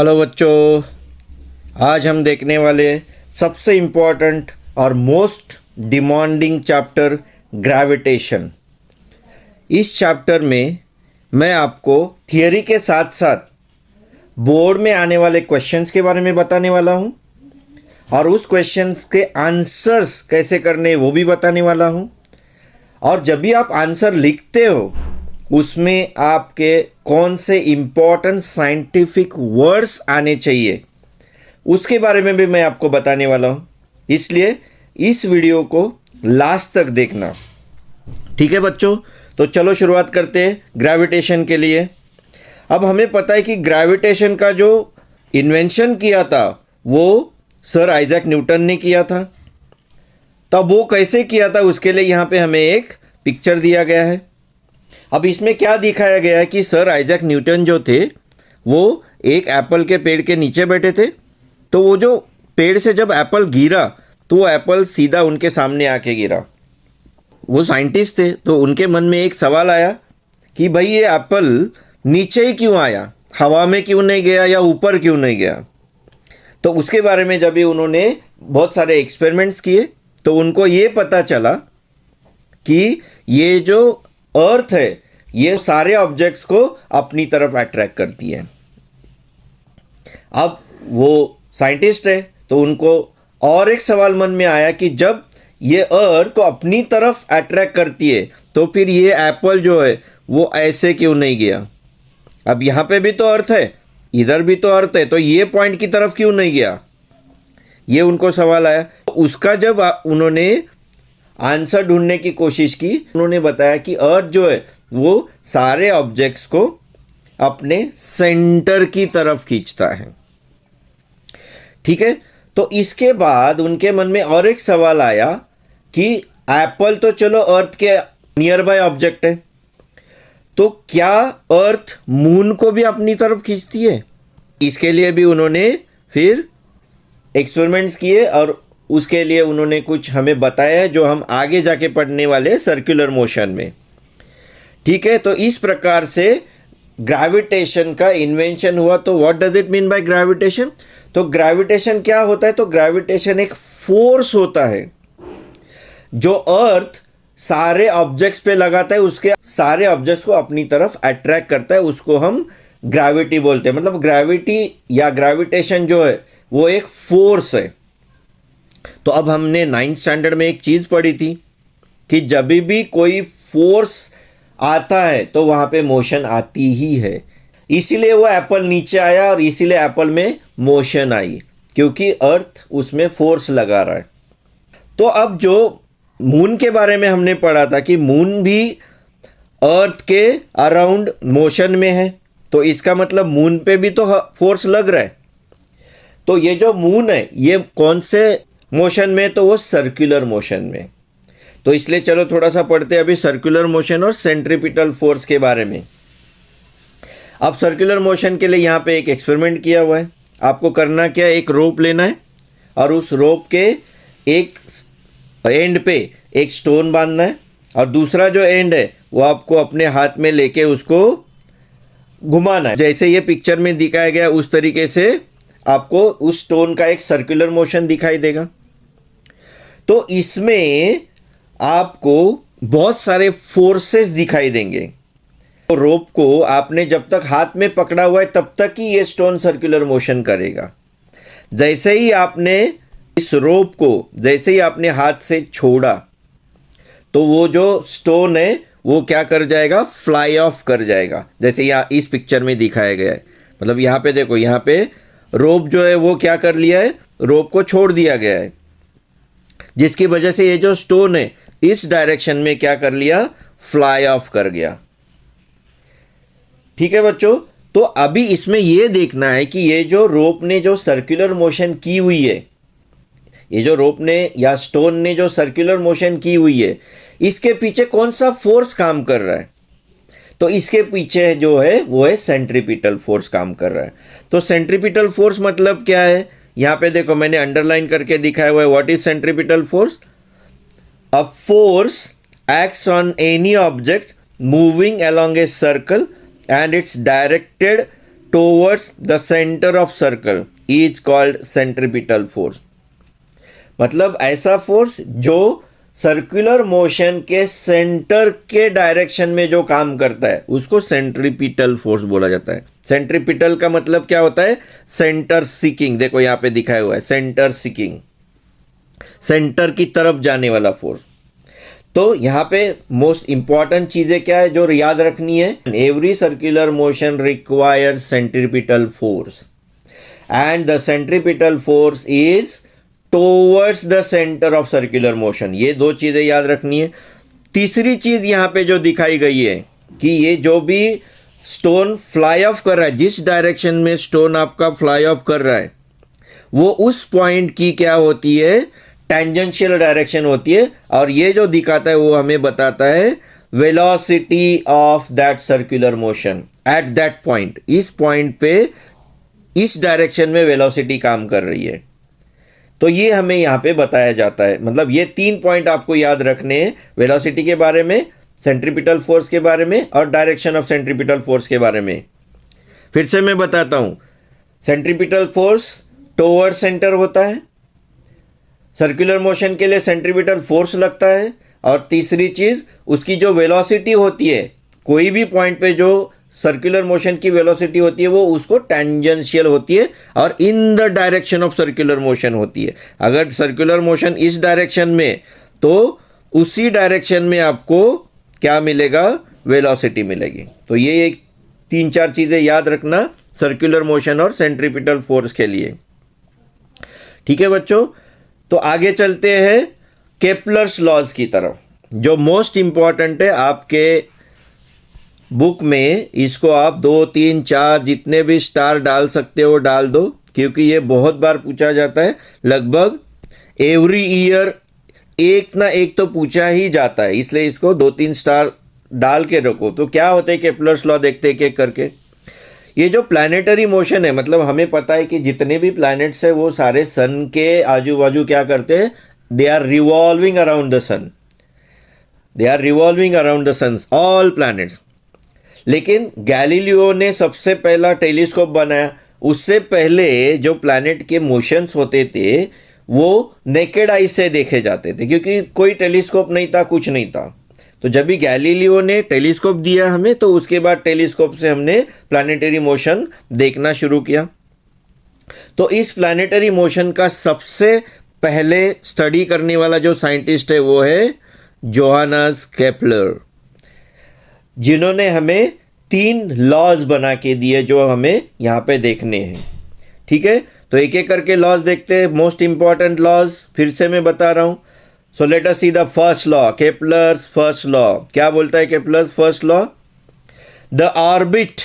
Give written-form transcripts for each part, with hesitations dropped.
Hello बच्चों, आज हम देखने वाले सबसे इम्पोर्टेंट और मोस्ट डिमांडिंग चैप्टर ग्रेविटेशन। इस चैप्टर में मैं आपको थियरी के साथ साथ बोर्ड में आने वाले क्वेश्चंस के बारे में बताने वाला हूँ और उस क्वेश्चंस के आंसर्स कैसे करने वो भी बताने वाला हूँ। और जब भी आप आंसर लिखते हो उसमें आपके कौन से इम्पोर्टेंट साइंटिफिक वर्ड्स आने चाहिए उसके बारे में भी मैं आपको बताने वाला हूँ। इसलिए इस वीडियो को लास्ट तक देखना, ठीक है बच्चों। तो चलो शुरुआत करते हैं ग्रेविटेशन के लिए। अब हमें पता है कि ग्रेविटेशन का जो इन्वेंशन किया था वो सर आइजैक न्यूटन ने किया था। तब वो कैसे किया था उसके लिए यहाँ पे हमें एक पिक्चर दिया गया है। अब इसमें क्या दिखाया गया है कि सर आइजैक न्यूटन जो थे वो एक एप्पल के पेड़ के नीचे बैठे थे। तो वो जो पेड़ से जब एप्पल गिरा तो वो एप्पल सीधा उनके सामने आके गिरा। वो साइंटिस्ट थे तो उनके मन में एक सवाल आया कि भाई ये एप्पल नीचे ही क्यों आया, हवा में क्यों नहीं गया या ऊपर क्यों नहीं गया। तो उसके बारे में जब भी उन्होंने बहुत सारे एक्सपेरिमेंट्स किए तो उनको ये पता चला कि ये जो अर्थ है ये सारे ऑब्जेक्ट्स को अपनी तरफ अट्रैक्ट करती है। अब वो साइंटिस्ट है तो उनको और एक सवाल मन में आया कि जब ये अर्थ को अपनी तरफ अट्रैक्ट करती है तो फिर ये एप्पल जो है वो ऐसे क्यों नहीं गया। अब यहाँ पे भी तो अर्थ है, इधर भी तो अर्थ है, तो ये पॉइंट की तरफ क्यों नहीं गया, ये उनको सवाल आया। उसका जब उन्होंने आंसर ढूंढने की कोशिश की, उन्होंने बताया कि अर्थ जो है वो सारे ऑब्जेक्ट्स को अपने सेंटर की तरफ खींचता है, ठीक है। तो इसके बाद उनके मन में और एक सवाल आया कि एप्पल तो चलो अर्थ के नियर बाय ऑब्जेक्ट है, तो क्या अर्थ मून को भी अपनी तरफ खींचती है। इसके लिए भी उन्होंने फिर एक्सपेरिमेंट्स किए और उसके लिए उन्होंने कुछ हमें बताया जो हम आगे जाके पढ़ने वाले सर्कुलर मोशन में, ठीक है। तो इस प्रकार से ग्रेविटेशन का इन्वेंशन हुआ। तो what does it mean by gravitation. तो ग्रेविटेशन क्या होता है, तो ग्रेविटेशन एक फोर्स होता है जो अर्थ सारे ऑब्जेक्ट्स पे लगाता है, उसके सारे ऑब्जेक्ट्स को अपनी तरफ अट्रैक्ट करता है, उसको हम ग्रेविटी बोलते हैं। मतलब ग्रेविटी या ग्रेविटेशन जो है वो एक फोर्स है। तो अब हमने 9th स्टैंडर्ड में एक चीज़ पढ़ी थी कि जब भी कोई फोर्स आता है तो वहाँ पे मोशन आती ही है। इसीलिए वो एप्पल नीचे आया और इसीलिए एप्पल में मोशन आई, क्योंकि अर्थ उसमें फोर्स लगा रहा है। तो अब जो मून के बारे में हमने पढ़ा था कि मून भी अर्थ के अराउंड मोशन में है, तो इसका मतलब मून पे भी तो फोर्स लग रहा है। तो ये जो मून है ये कौन से मोशन में, तो वो सर्कुलर मोशन में। तो इसलिए चलो थोड़ा सा पढ़ते हैं अभी सर्कुलर मोशन और सेंट्रीपिटल फोर्स के बारे में। अब सर्कुलर मोशन के लिए यहाँ पे एक एक्सपेरिमेंट किया हुआ है। आपको करना क्या है, एक रोप लेना है और उस रोप के एक एंड पे एक स्टोन बांधना है और दूसरा जो एंड है वो आपको अपने हाथ में लेके उसको घुमाना है। जैसे ये पिक्चर में दिखाया गया उस तरीके से आपको उस स्टोन का एक सर्कुलर मोशन दिखाई देगा। तो इसमें आपको बहुत सारे फोर्सेस दिखाई देंगे। तो रोप को आपने जब तक हाथ में पकड़ा हुआ है तब तक ही ये स्टोन सर्कुलर मोशन करेगा। जैसे ही आपने इस रोप को जैसे ही आपने हाथ से छोड़ा तो वो जो स्टोन है वो क्या कर जाएगा, फ्लाई ऑफ कर जाएगा। जैसे यहाँ इस पिक्चर में दिखाया गया है। मतलब यहाँ पे देखो, यहाँ पे रोप जो है वो क्या कर लिया है, रोप को छोड़ दिया गया है, जिसकी वजह से ये जो स्टोन है इस डायरेक्शन में क्या कर लिया, फ्लाई ऑफ कर गया, ठीक है बच्चों। तो अभी इसमें ये देखना है कि ये जो रोप ने जो सर्कुलर मोशन की हुई है, ये जो रोप ने या स्टोन ने जो सर्कुलर मोशन की हुई है, इसके पीछे कौन सा फोर्स काम कर रहा है। तो इसके पीछे जो है वो है सेंट्रीपिटल फोर्स काम कर रहा है। तो सेंट्रीपिटल फोर्स मतलब क्या है, यहाँ पे देखो मैंने अंडरलाइन करके दिखाया हुआ है। What is centripetal force, a force acts on any object moving along a circle and it's directed towards the center of circle is called centripetal force. मतलब ऐसा फोर्स जो सर्कुलर मोशन के सेंटर के direction में जो काम करता है उसको सेंट्रीपिटल फोर्स बोला जाता है. सेंट्रीपिटल का मतलब क्या होता है? Centre seeking. देखो यहाँ पे दिखाया हुआ है सेंटर सीकिंग, सेंटर की तरफ जाने वाला फोर्स. तो यहाँ पे मोस्ट इंपॉर्टेंट चीजें क्या है जो याद रखनी है? Every circular motion requires centripetal force and the centripetal force is towards the centre of circular motion. ये दो चीजें याद रखनी है. तीसरी चीज यहाँ पे जो दिखाई गई है कि ये जो भी स्टोन फ्लाई ऑफ कर रहा है, जिस डायरेक्शन में स्टोन आपका फ्लाई ऑफ कर रहा है वो उस पॉइंट की क्या होती है? टेंजेंशियल डायरेक्शन होती है. और ये जो दिखाता है वो हमें बताता है velocity of that circular motion at that point. इस पॉइंट पे इस डायरेक्शन में वेलोसिटी काम कर रही है. तो ये हमें यहाँ पे बताया जाता है. मतलब ये 3 पॉइंट आपको याद रखने हैं, वेलोसिटी के बारे में, सेंट्रीपिटल फोर्स के बारे में और डायरेक्शन ऑफ सेंट्रीपिटल फोर्स के बारे में. फिर से मैं बताता हूँ. सेंट्रीपिटल फोर्स टोवर्ड सेंटर होता है, सर्कुलर मोशन के लिए सेंट्रीपिटल फोर्स लगता है. और तीसरी चीज उसकी जो वेलोसिटी होती है, कोई भी पॉइंट पे जो सर्कुलर मोशन की वेलोसिटी होती है वो उसको टेंजेंशियल होती है और in the direction of circular motion होती है. अगर सर्कुलर मोशन इस डायरेक्शन में तो उसी डायरेक्शन में आपको क्या मिलेगा? वेलोसिटी मिलेगी. तो ये एक 3-4 चीजें याद रखना सर्कुलर मोशन और सेंट्रीपिटल फोर्स के लिए. ठीक है बच्चों, तो आगे चलते हैं केपलर्स लॉज की तरफ, जो मोस्ट इंपॉर्टेंट है आपके बुक में. इसको आप 2, 3, 4 जितने भी स्टार डाल सकते हो डाल दो, क्योंकि ये बहुत बार पूछा जाता है. लगभग एवरी ईयर एक ना एक तो पूछा ही जाता है, इसलिए इसको 2-3 स्टार डाल के रखो. तो क्या होते हैं केपलर्स लॉ, देखते एक एक करके. ये जो प्लानिटरी मोशन है, मतलब हमें पता है कि जितने भी प्लैनेट्स है वो सारे सन के आजू बाजू क्या करते हैं? They are revolving around the sun. They are revolving around the sun, all planets. लेकिन गैलीलियो ने सबसे पहला टेलीस्कोप बनाया. उससे पहले जो प्लैनेट के मोशंस होते थे वो नेकेड आई से देखे जाते थे, क्योंकि कोई टेलीस्कोप नहीं था, कुछ नहीं था. तो जब भी गैलीलियो ने टेलीस्कोप दिया हमें, तो उसके बाद टेलीस्कोप से हमने प्लैनेटरी मोशन देखना शुरू किया. तो इस प्लैनेटरी मोशन का सबसे पहले स्टडी करने वाला जो साइंटिस्ट है वो है जोहानस केपलर, जिन्होंने हमें 3 लॉज बना के दिए जो हमें यहाँ पे देखने हैं. ठीक है, तो एक एक करके लॉज देखते हैं. मोस्ट इंपॉर्टेंट लॉज फिर से मैं बता रहा हूँ. So let us see the first law, Kepler's first law. क्या बोलता है Kepler's first law? The orbit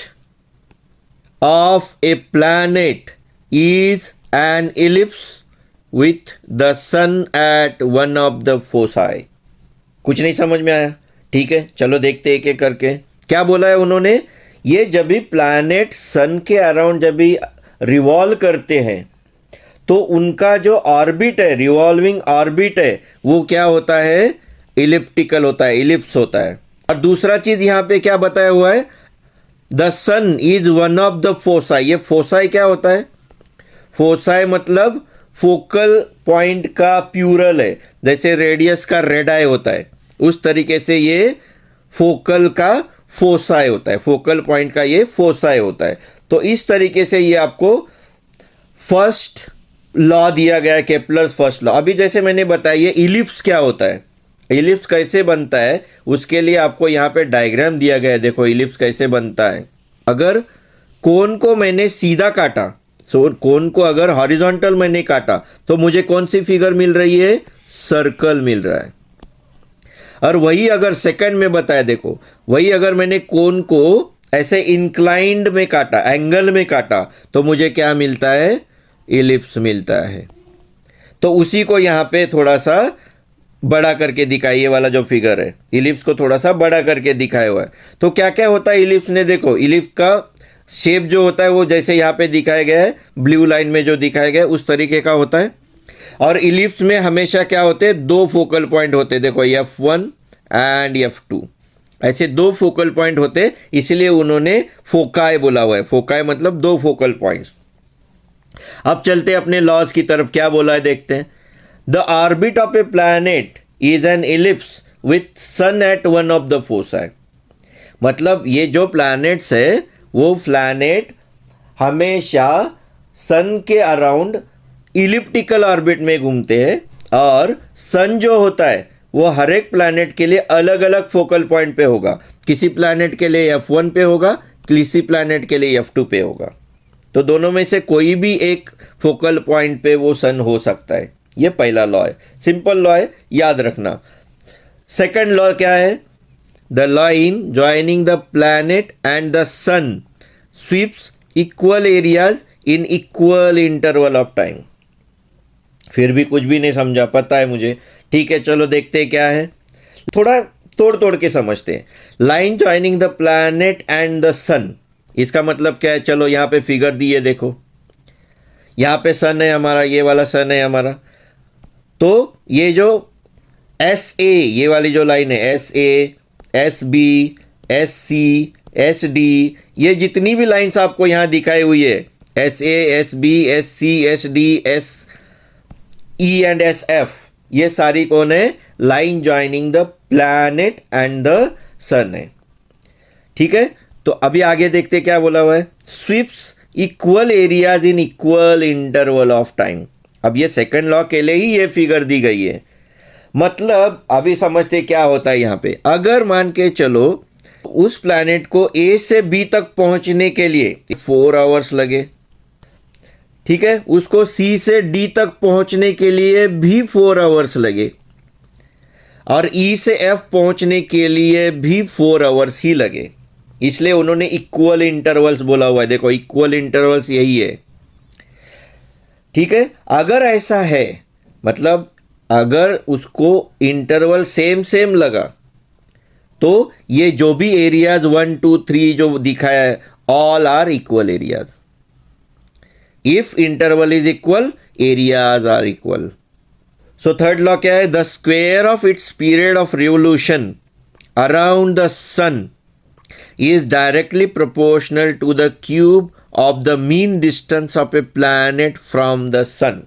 of a planet is an ellipse with the sun at one of the foci. कुछ नहीं समझ में आया? ठीक है, चलो देखते एक एक करके. क्या बोला है उन्होंने? ये जब भी प्लैनेट सन के अराउंड जब भी रिवॉल्व करते हैं तो उनका जो ऑर्बिट है, रिवॉल्विंग ऑर्बिट है, वो क्या होता है? इलिप्टिकल होता है, इलिप्स होता है. और दूसरा चीज यहाँ पे क्या बताया हुआ है? The sun is one of the foci. ये फोसाई क्या होता है? फोसाई मतलब फोकल पॉइंट का प्यूरल है. जैसे रेडियस का रेड आई होता है, उस तरीके से ये फोकल का फोसाई होता है, फोकल पॉइंट का ये फोसाई होता है. तो इस तरीके से ये आपको फर्स्ट लॉ दिया गया है, केपलर्स फर्स्ट लॉ. अभी जैसे मैंने बताया ये इलिप्स क्या होता है, इलिप्स कैसे बनता है, उसके लिए आपको यहाँ पे डायग्राम दिया गया है. देखो इलिप्स कैसे बनता है. अगर कोन को मैंने सीधा काटा, सो कोन को अगर हॉरिजॉन्टल मैंने काटा तो मुझे कौन सी फिगर मिल रही है? सर्कल मिल रहा है. और वही अगर सेकंड में बताया, देखो वही अगर मैंने कोन को ऐसे इंक्लाइंड में काटा, एंगल में काटा, तो मुझे क्या मिलता है? इलिप्स मिलता है. तो उसी को यहाँ पे थोड़ा सा बड़ा करके दिखाई, ये वाला जो फिगर है इलिप्स को थोड़ा सा बड़ा करके दिखाया हुआ है. तो क्या क्या होता है इलिप्स ने? देखो इलिप्स का शेप जो होता है वो जैसे यहाँ पे दिखाया गया है, ब्लू लाइन में जो दिखाया गया है उस तरीके का होता है. और इलिप्स में हमेशा क्या होते हैं? 2 फोकल पॉइंट होते हैं. देखो F1 एंड F2. ऐसे दो फोकल पॉइंट होते, इसलिए उन्होंने फोकाई बोला हुआ है। फोकाई मतलब दो फोकल पॉइंट्स। अब चलते अपने लॉज की तरफ, क्या बोला है देखते हैं। The orbit of a planet is an ellipse with sun at one of the foci. मतलब ये जो प्लैनेट्स है वो प्लैनेट हमेशा सन के अराउंड इलिप्टिकल ऑर्बिट में घूमते हैं, और सन जो होता है वो हर एक प्लैनेट के लिए अलग अलग फोकल पॉइंट पे होगा। किसी प्लैनेट के लिए F1 पे होगा, किसी प्लैनेट के लिए F2 पे होगा। तो दोनों में से कोई भी एक फोकल पॉइंट पे वो सन हो सकता है। ये पहला लॉ है, सिंपल लॉ है, याद रखना। सेकंड लॉ क्या है? The line joining the planet and the sun sweeps equal areas in equal interval of time. फिर भी कुछ भी नहीं समझा, पता है मुझे। ठीक है, चलो देखते हैं क्या है, थोड़ा तोड़ तोड़ के समझते हैं। Line joining the planet and the sun, इसका मतलब क्या है? चलो यहाँ पे फिगर दी है, देखो यहाँ पे सन है हमारा, ये वाला सन है हमारा। तो ये जो एस ए, ये वाली जो लाइन है, S A, S B, S C, S D, ये जितनी भी लाइन्स आपको यहाँ दिखाई हुई है, S A, S B, S C, S D, S E and S F, ये सारी कौन है? Line joining the planet and the sun है। ठीक है, तो अभी आगे देखते क्या बोला हुआ है। Sweeps equal areas in equal interval of time. अब ये सेकंड लॉ के लिए ही ये फिगर दी गई है। मतलब अभी समझते क्या होता है यहाँ पे। अगर मान के चलो उस प्लैनेट को ए से बी तक पहुंचने के लिए 4 आवर्स लगे, ठीक है, उसको सी से डी तक पहुंचने के लिए भी 4 आवर्स लगे, और ई से एफ पहुंचने के लिए भी 4 आवर्स ही लगे। इसलिए उन्होंने इक्वल इंटरवल्स बोला हुआ है। देखो इक्वल इंटरवल्स यही है। ठीक है, अगर ऐसा है, मतलब अगर उसको इंटरवल सेम सेम लगा, तो ये जो भी एरियाज 1 2 3 जो दिखाया है, all are equal areas. If interval is equal, areas are equal. So third law क्या है? The square of its period of revolution around the sun is directly proportional to the cube of the mean distance of a planet from the sun।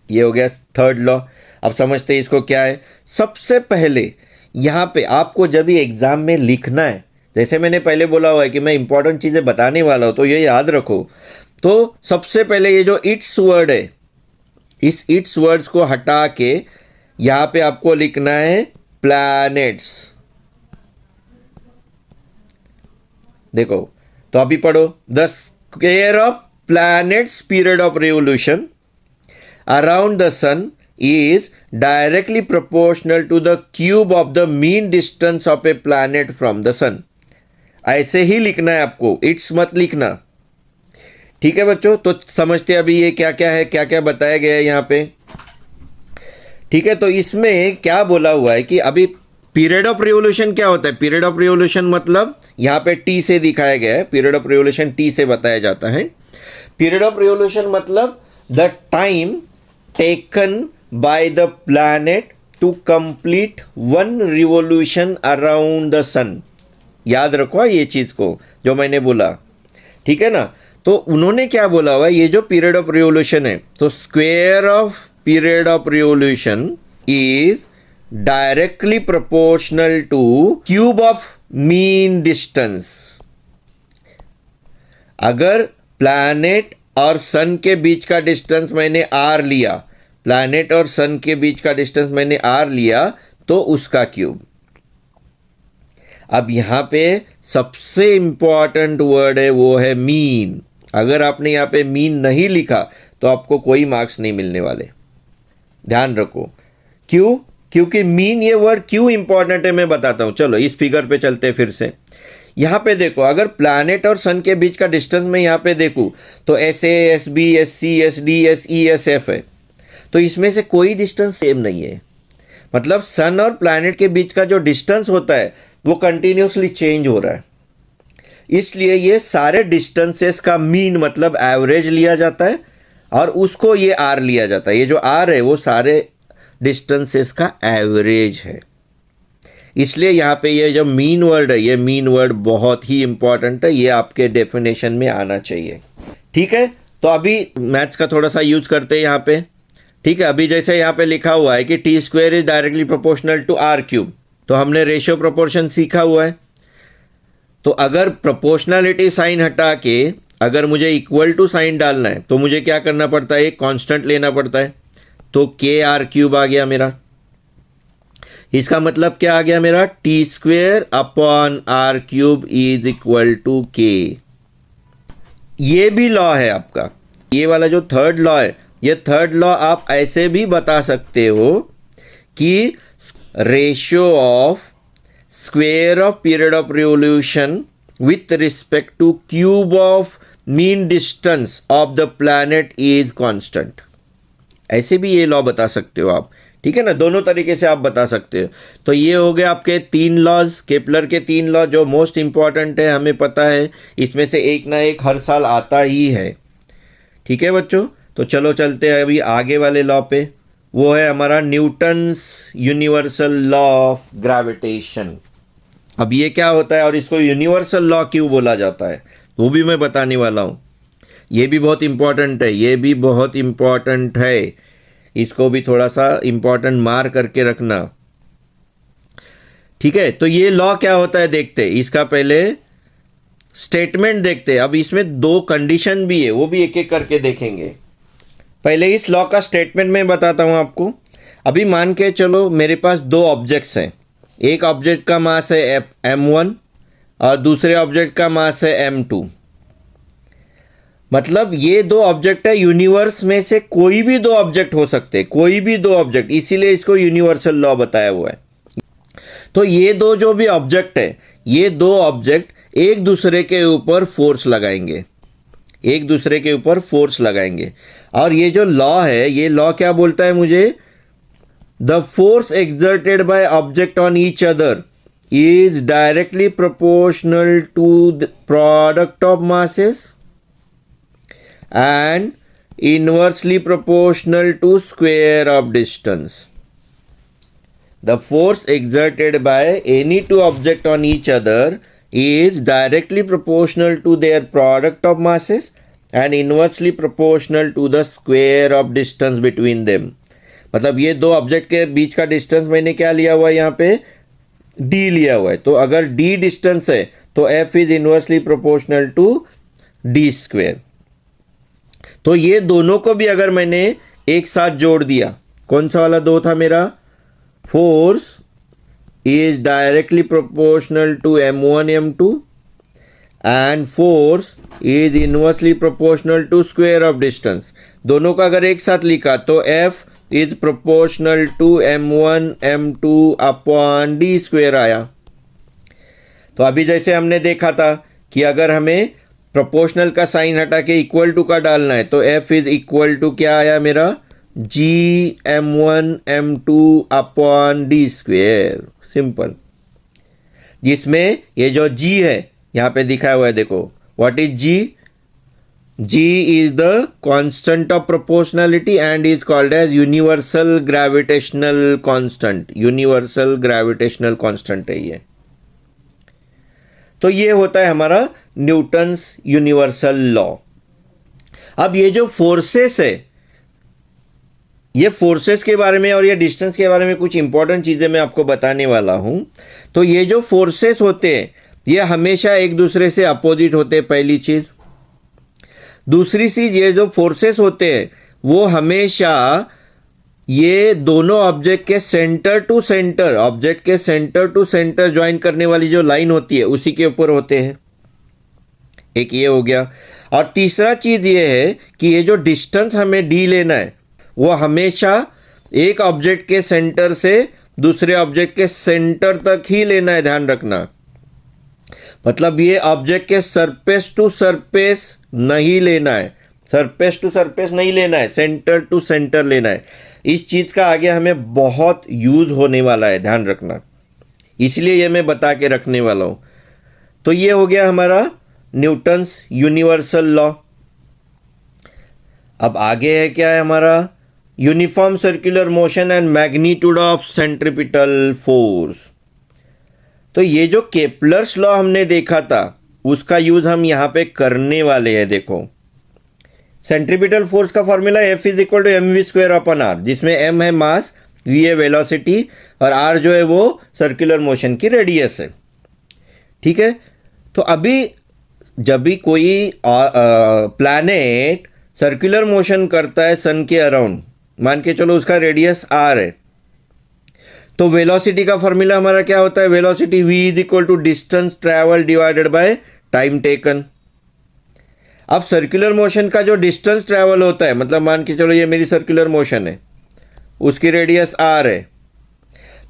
ये हो गया third law. अब समझते हैं इसको क्या है। सबसे पहले यहाँ पे आपको जब भी एग्जाम में लिखना है, जैसे मैंने पहले बोला हुआ है कि मैं इंपॉर्टेंट चीज़ें बताने वाला हूँ, तो ये याद रखो। तो सबसे पहले ये जो इट्स वर्ड है, इस इट्स वर्ड्स को हटा के यहाँ पे आपको लिखना है प्लैनेट्स। देखो, तो अभी पढ़ो। The square of planets period of revolution around the sun is directly proportional to the cube of the mean distance of a planet from the sun. ऐसे ही लिखना है आपको, इट्स मत लिखना। ठीक है बच्चों, तो समझते अभी ये क्या क्या है, क्या क्या बताया गया है यहाँ पे। ठीक है, तो इसमें क्या बोला हुआ है कि अभी पीरियड ऑफ रिवोल्यूशन क्या होता है? पीरियड ऑफ रिवोल्यूशन मतलब यहाँ पे टी से दिखाया गया है। पीरियड ऑफ रिवोल्यूशन टी से बताया जाता है। पीरियड ऑफ रिवोल्यूशन मतलब the time taken by the planet to complete one revolution around the sun. याद रखो ये चीज़ को जो मैंने बोला, ठीक है ना। तो उन्होंने क्या बोला हुआ है, ये जो पीरियड ऑफ रिवोल्यूशन है, तो square of period of revolution is directly proportional two cube of mean distance. अगर प्लैनेट और सन के बीच का डिस्टेंस मैंने आर लिया, प्लैनेट और सन के बीच का डिस्टेंस मैंने आर लिया, तो उसका क्यूब। अब यहाँ पे सबसे इंपॉर्टेंट वर्ड है, वो है मीन। अगर आपने यहाँ पे मीन नहीं लिखा तो आपको कोई मार्क्स नहीं मिलने वाले, ध्यान रखो। क्यों? क्योंकि मीन ये वर्ड क्यों इंपॉर्टेंट है मैं बताता हूँ। चलो इस फिगर पे चलते हैं फिर से। यहाँ पे देखो, अगर प्लैनेट और सन के बीच का डिस्टेंस मैं यहाँ पे देखूँ तो S A, S B, S C, S D, S E, S F है। तो इसमें से कोई डिस्टेंस सेम नहीं है। मतलब सन और प्लैनेट के बीच का जो डिस्टेंस होता है वो कंटिन्यूसली चेंज हो रहा है। इसलिए ये सारे डिस्टेंसेस का मीन मतलब एवरेज लिया जाता है, और उसको ये आर लिया जाता है। ये जो आर है वो सारे डिस्टेंसेस का एवरेज है। इसलिए यहाँ पे ये जो मीन वर्ड है, ये मीन वर्ड बहुत ही इंपॉर्टेंट है, ये आपके डेफिनेशन में आना चाहिए। ठीक है, तो अभी मैथ्स का थोड़ा सा यूज करते हैं यहाँ पे। ठीक है, अभी जैसे यहाँ पे लिखा हुआ है कि T square is directly proportional to R cube, तो हमने रेशियो प्रोपोर्शन सीखा हुआ है। तो अगर प्रोपोर्शनलिटी साइन हटा के अगर मुझे इक्वल टू साइन डालना है तो मुझे क्या करना पड़ता है, एक कांस्टेंट लेना पड़ता है। तो के आर क्यूब आ गया मेरा। इसका मतलब क्या आ गया मेरा, T square upon R cube is equal to K. ये भी लॉ है आपका, ये वाला जो थर्ड लॉ है, ये थर्ड लॉ आप ऐसे भी बता सकते हो कि ratio of square of period of revolution with respect two cube of mean distance of the planet is constant. ऐसे भी ये लॉ बता सकते हो आप। ठीक है ना, दोनों तरीके से आप बता सकते हो। तो ये हो गए आपके 3 लॉज, केपलर के 3 लॉ जो मोस्ट इंपॉर्टेंट है, हमें पता है इसमें से एक ना एक हर साल आता ही है। ठीक है बच्चों, तो चलो चलते हैं अभी आगे वाले लॉ पे। वो है हमारा Newton's universal law of gravitation. अब ये क्या होता है और इसको यूनिवर्सल लॉ क्यों बोला जाता है वो भी मैं बताने वाला हूँ। ये भी बहुत इम्पॉर्टेंट है, ये भी बहुत इम्पॉर्टेंट है, इसको भी थोड़ा सा इम्पॉर्टेंट मार करके रखना। ठीक है, तो ये लॉ क्या होता है देखते हैं। इसका पहले स्टेटमेंट देखते हैं। अब इसमें 2 कंडीशन भी है, वो भी एक एक करके देखेंगे। पहले इस लॉ का स्टेटमेंट मैं बताता हूँ आपको। अभी मान के चलो मेरे पास 2 ऑब्जेक्ट्स हैं। एक ऑब्जेक्ट का मास है m1 और दूसरे ऑब्जेक्ट का मास है m2। मतलब ये 2 ऑब्जेक्ट है, यूनिवर्स में से कोई भी 2 ऑब्जेक्ट हो सकते हैं, कोई भी 2 ऑब्जेक्ट, इसीलिए इसको यूनिवर्सल लॉ बताया हुआ है। तो ये 2 जो भी ऑब्जेक्ट है, ये 2 ऑब्जेक्ट एक दूसरे के ऊपर फोर्स लगाएंगे, एक दूसरे के ऊपर फोर्स लगाएंगे। और ये जो लॉ है, ये लॉ क्या बोलता है मुझे, the force exerted by object on each other is directly proportional to the product of masses and inversely proportional to square of distance. The force exerted by any 2 objects on each other is directly proportional to their product of masses and inversely proportional to the square of distance between them. मतलब ये 2 object के बीच का distance मैंने क्या लिया हुआ है यहाँ पे, d लिया हुआ है। तो अगर d डिस्टेंस है तो f is inversely proportional to d square. तो ये दोनों को भी अगर मैंने एक साथ जोड़ दिया, कौन सा वाला 2 था मेरा, force is directly proportional to m1 m2 and force is inversely proportional to square of distance. दोनों का अगर एक साथ लिखा तो f is proportional to m1 m2 upon d square आया। तो अभी जैसे हमने देखा था कि अगर हमें प्रोपोर्शनल का साइन हटा के इक्वल टू का डालना है तो f इज इक्वल टू क्या आया मेरा, g m1 m2 upon d square. Simple. जिसमें ये जो g है यहाँ पे दिखा हुआ है, देखो what is g, g is the constant of proportionality and is called as universal gravitational constant. Universal gravitational constant है ये। तो ये होता है हमारा न्यूटन्स यूनिवर्सल लॉ। अब ये जो फोर्सेस है, ये फोर्सेस के बारे में और ये डिस्टेंस के बारे में कुछ इंपॉर्टेंट चीज़ें मैं आपको बताने वाला हूं। तो ये जो फोर्सेस होते हैं ये हमेशा एक दूसरे से अपोजिट होते हैं, पहली चीज़। दूसरी चीज़, ये जो फोर्सेस होते हैं वो हमेशा ये दोनों ऑब्जेक्ट के सेंटर टू सेंटर, ऑब्जेक्ट के सेंटर टू सेंटर ज्वाइन करने वाली जो लाइन होती है उसी के ऊपर होते हैं। एक ये हो गया। और तीसरा चीज़ ये है कि ये जो डिस्टेंस हमें d लेना है वो हमेशा एक ऑब्जेक्ट के सेंटर से दूसरे ऑब्जेक्ट के सेंटर तक ही लेना है, ध्यान रखना। मतलब ये ऑब्जेक्ट के सरफेस टू सरफेस नहीं लेना है, सरफेस टू सरफेस नहीं लेना है, सेंटर टू सेंटर लेना है। इस चीज़ का आगे हमें बहुत यूज़ होने वाला है, ध्यान रखना, इसलिए ये मैं बता के रखने वाला हूँ। तो ये हो गया हमारा न्यूटन्स यूनिवर्सल लॉ। अब आगे है क्या है हमारा, uniform circular motion and magnitude of centripetal force. तो ये जो केपलर्स लॉ हमने देखा था उसका यूज हम यहाँ पे करने वाले हैं। देखो सेंट्रीपिटल फोर्स का formula F is equal to M V square upon R, जिसमें m है मास, v है वेलोसिटी और r जो है वो सर्कुलर मोशन की रेडियस है। ठीक है, तो अभी जब भी कोई प्लैनेट सर्कुलर मोशन करता है सन के अराउंड, मान के चलो उसका रेडियस r है, तो वेलोसिटी का फॉर्मूला हमारा क्या होता है? Velocity v is equal to distance travel divided by time taken. अब सर्कुलर मोशन का जो डिस्टेंस ट्रैवल होता है, मतलब मान के चलो ये मेरी सर्कुलर मोशन है, उसकी रेडियस r है,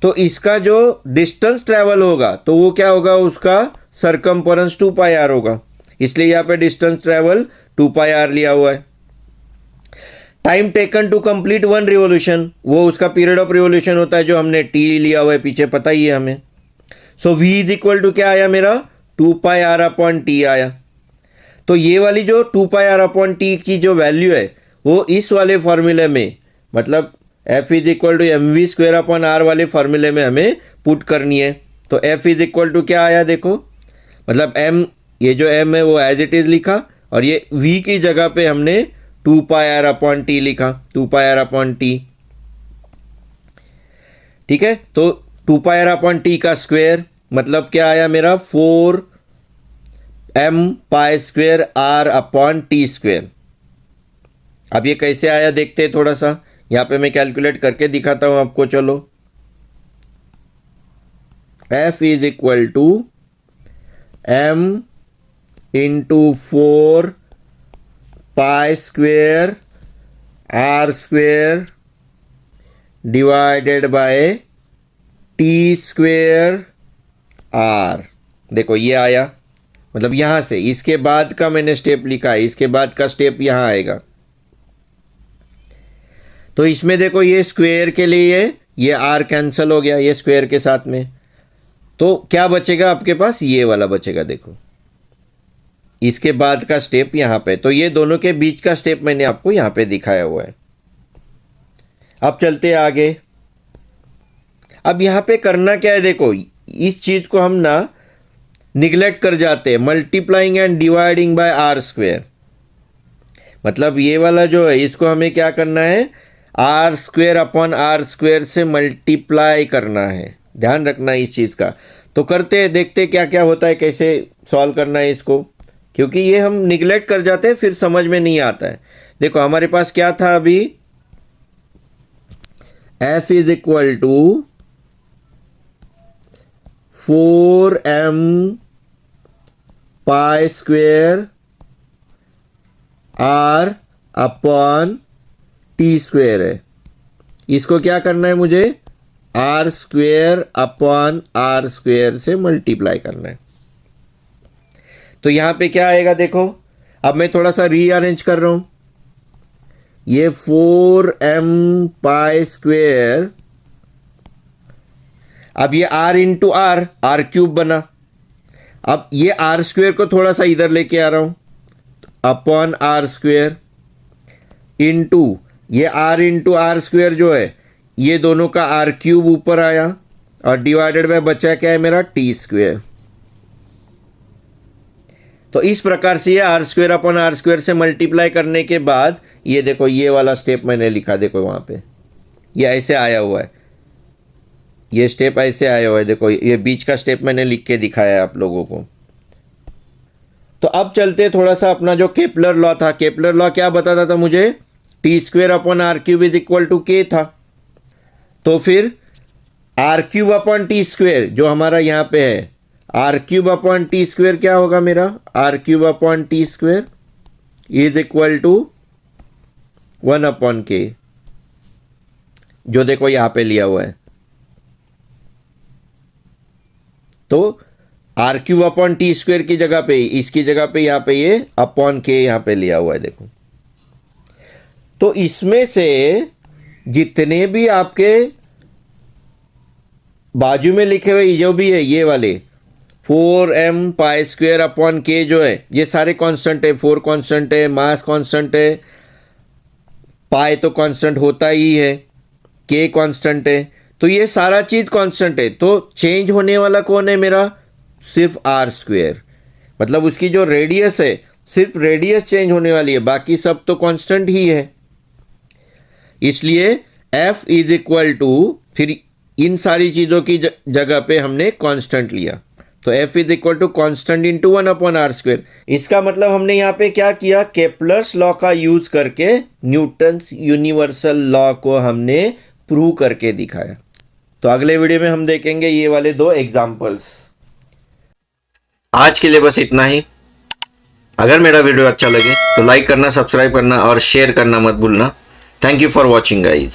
तो इसका जो डिस्टेंस ट्रैवल होगा तो वो क्या होगा? उसका सरकमफरेंस 2 पाई r होगा, इसलिए यहाँ पे डिस्टेंस ट्रैवल 2 पाई r लिया हुआ है। Time taken to complete one revolution, वो उसका पीरियड ऑफ रिवोल्यूशन होता है जो हमने t लिया हुआ है पीछे, पता ही है हमें। सो v इज इक्वल टू क्या आया मेरा? 2 पाई r अपॉन टी आया। तो ये वाली जो 2 पाई r अपॉन टी की जो वैल्यू है वो इस वाले फॉर्मूले में, मतलब F is equal to M V square upon R वाले फॉर्मूले में हमें पुट करनी है। तो F इज इक्वल टू क्या आया? देखो, मतलब m, ये जो m है वो एज इट इज लिखा और ये v की जगह पे हमने 2 पाई r अपॉन टी लिखा, 2 पाई r अपॉन टी। ठीक है, तो 2 पाई r अपॉन टी का स्क्वायर मतलब क्या आया मेरा? 4 m pi square r upon T square. अब ये कैसे आया देखते हैं थोड़ा सा, यहाँ पे मैं कैलकुलेट करके दिखाता हूँ आपको। चलो, F is equal to m into 4 pi square r square divided by T square r। देखो ये आया, मतलब यहाँ से इसके बाद का मैंने स्टेप लिखा है, इसके बाद का स्टेप यहाँ आएगा। तो इसमें देखो ये स्क्वायर के लिए ये r कैंसिल हो गया ये स्क्वायर के साथ में, तो क्या बचेगा आपके पास? ये वाला बचेगा। देखो इसके बाद का स्टेप यहाँ पे, तो ये दोनों के बीच का स्टेप मैंने आपको यहाँ पे दिखाया हुआ है। अब चलते आगे। अब यहाँ पे करना क्या है? देखो इस चीज को हम ना निगलेक्ट कर जाते हैं, multiplying and dividing by R square. मतलब ये वाला जो है इसको हमें क्या करना है? R square upon R square से मल्टीप्लाई करना है, ध्यान रखना इस चीज़ का। तो करते हैं, देखते क्या क्या होता है, कैसे सॉल्व करना है इसको, क्योंकि ये हम निगलेक्ट कर जाते हैं फिर समझ में नहीं आता है। देखो हमारे पास क्या था अभी? F is equal to 4m pi square r upon T square है। इसको क्या करना है मुझे? R square upon R square से मल्टीप्लाई करना है। तो यहां पे क्या आएगा? देखो अब मैं थोड़ा सा रीअरेंज कर रहा हूं, ये 4m पाई स्क्वेयर, अब ये r into R, R cube बना। अब ये आर स्क्वेयर को थोड़ा सा इधर लेके आ रहा हूं, अपॉन आर स्क्वेयर इंटू ये आर इंटू आर स्क्वेयर जो है ये दोनों का आर क्यूब ऊपर आया और डिवाइडेड बाय बचा क्या है मेरा? T square. तो इस प्रकार से ये R square upon R square से मल्टीप्लाई करने के बाद ये देखो ये वाला स्टेप मैंने लिखा, देखो वहां पे ये ऐसे आया हुआ है, ये स्टेप ऐसे आया हुआ है। देखो ये बीच का स्टेप मैंने लिख के दिखाया है आप लोगों को। तो अब चलते थोड़ा सा अपना जो केपलर लॉ था, केपलर लॉ क्या बताता था मुझे? T square upon R cube is equal to K था। तो फिर R cube upon T square जो हमारा यहाँ पे है, R cube upon T square क्या होगा मेरा? R cube upon T square is equal to 1 upon K, जो देखो यहाँ पे लिया हुआ है। तो R cube upon T square की जगह पे, इसकी जगह पे यहाँ पे ये अपॉन के यहाँ पे लिया हुआ है। देखो तो इसमें से जितने भी आपके बाजू में लिखे हुए जो भी है ये वाले 4m pi square upon K जो है ये सारे कांस्टेंट है। 4 कांस्टेंट है, मास कांस्टेंट है, पाई तो कांस्टेंट होता ही है, के कांस्टेंट है। तो ये सारा चीज़ कांस्टेंट है, तो चेंज होने वाला कौन है मेरा? सिर्फ आर स्क्वेयर। मतलब उसकी जो रेडियस है, सिर्फ रेडियस चेंज होने वाली है, बाकी सब तो कांस्टेंट ही है। इसलिए एफ इज इक्वल टू, फिर इन सारी चीज़ों की जगह पे हमने कांस्टेंट लिया, तो F is equal to constant into 1/r square. इसका मतलब हमने यहाँ पे क्या किया? केपलर्स लॉ का यूज करके न्यूटन्स यूनिवर्सल लॉ को हमने प्रूव करके दिखाया। तो अगले वीडियो में हम देखेंगे ये वाले 2 एग्जाम्पल्स। आज के लिए बस इतना ही। अगर मेरा वीडियो अच्छा लगे तो लाइक करना, सब्सक्राइब करना और शेयर करना मत भूलना। Thank you for watching guys.